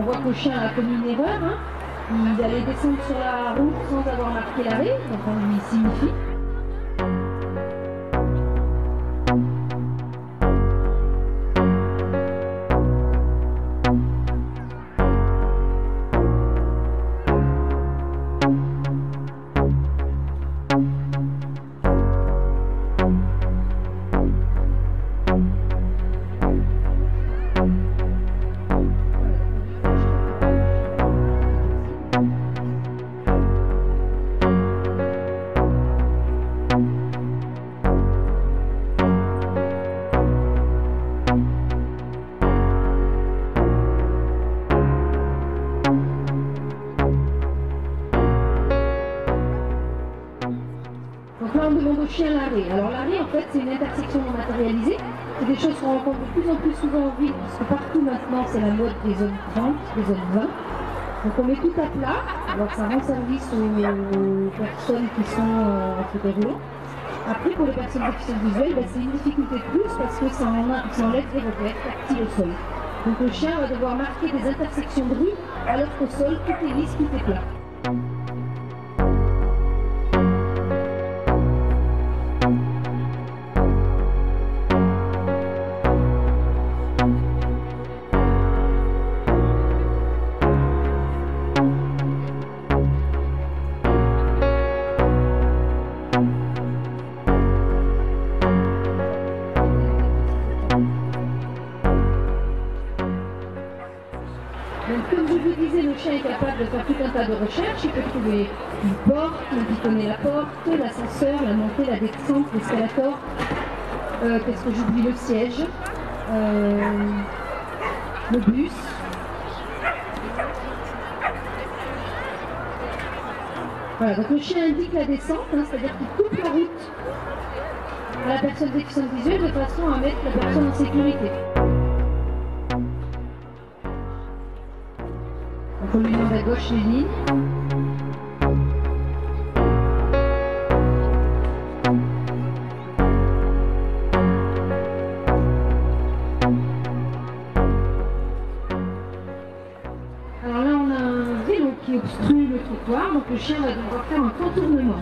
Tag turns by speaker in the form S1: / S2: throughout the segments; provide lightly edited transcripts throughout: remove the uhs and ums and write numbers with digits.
S1: on voit que le chien a commis une erreur. Hein. Il allait descendre sur la route sans avoir marqué l'arrêt, donc on lui signifie. Donc là, on demande au chien l'arrêt. Alors l'arrêt, en fait, c'est une intersection non matérialisée. C'est des choses qu'on rencontre de plus en plus souvent en ville, parce que partout maintenant, c'est la mode des zones 30, des zones 20. Donc on met tout à plat. Alors ça rend service aux personnes qui sont en fauteuil roulant. Après, pour les personnes déficientes visuelles, ben, c'est une difficulté de plus parce que ça enlève les repères tactiles au sol. Donc le chien va devoir marquer des intersections de rue, alors qu'au sol, tout est lisse, tout est plat. Donc, comme je vous disais, le chien est capable de faire tout un tas de recherches. Il peut trouver une porte, il connaît la porte, l'ascenseur, la montée, la descente, l'escalator. Qu'est-ce que j'oublie? Le siège, le bus. Voilà, donc le chien indique la descente, hein, c'est-à-dire qu'il coupe la route à la personne déficiente visuelle de façon à mettre la personne en sécurité. On lui demande à gauche les lignes. Alors là, on a un vélo qui obstrue le trottoir, donc le chien va devoir faire un contournement.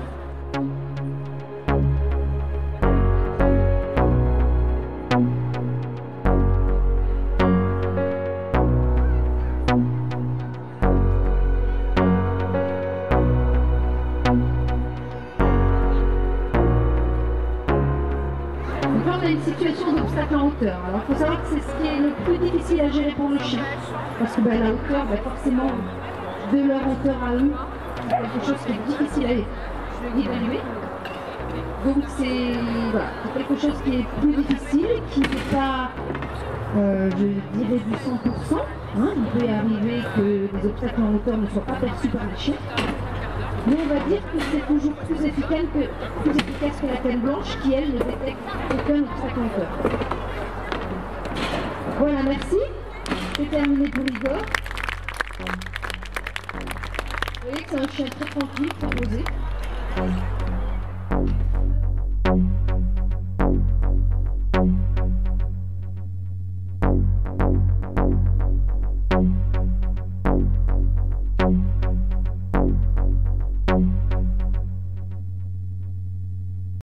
S1: Donc là, on a une situation d'obstacle en hauteur. Alors, il faut savoir que c'est ce qui est le plus difficile à gérer pour le chien. Parce que la hauteur, forcément, de leur hauteur à eux, c'est quelque chose qui est difficile à évaluer. Donc, c'est voilà, quelque chose qui est plus difficile, qui n'est pas, je dirais, du 100%. Hein. Il peut y arriver que les obstacles en hauteur ne soient pas perçus par les chiens. Mais on va dire que c'est toujours plus efficace que la canne blanche qui, elle, ne détecte aucun obstacle en hauteur. Voilà, merci. C'est terminé pour Igor. Vous voyez que c'est un chien très tranquille, très posé.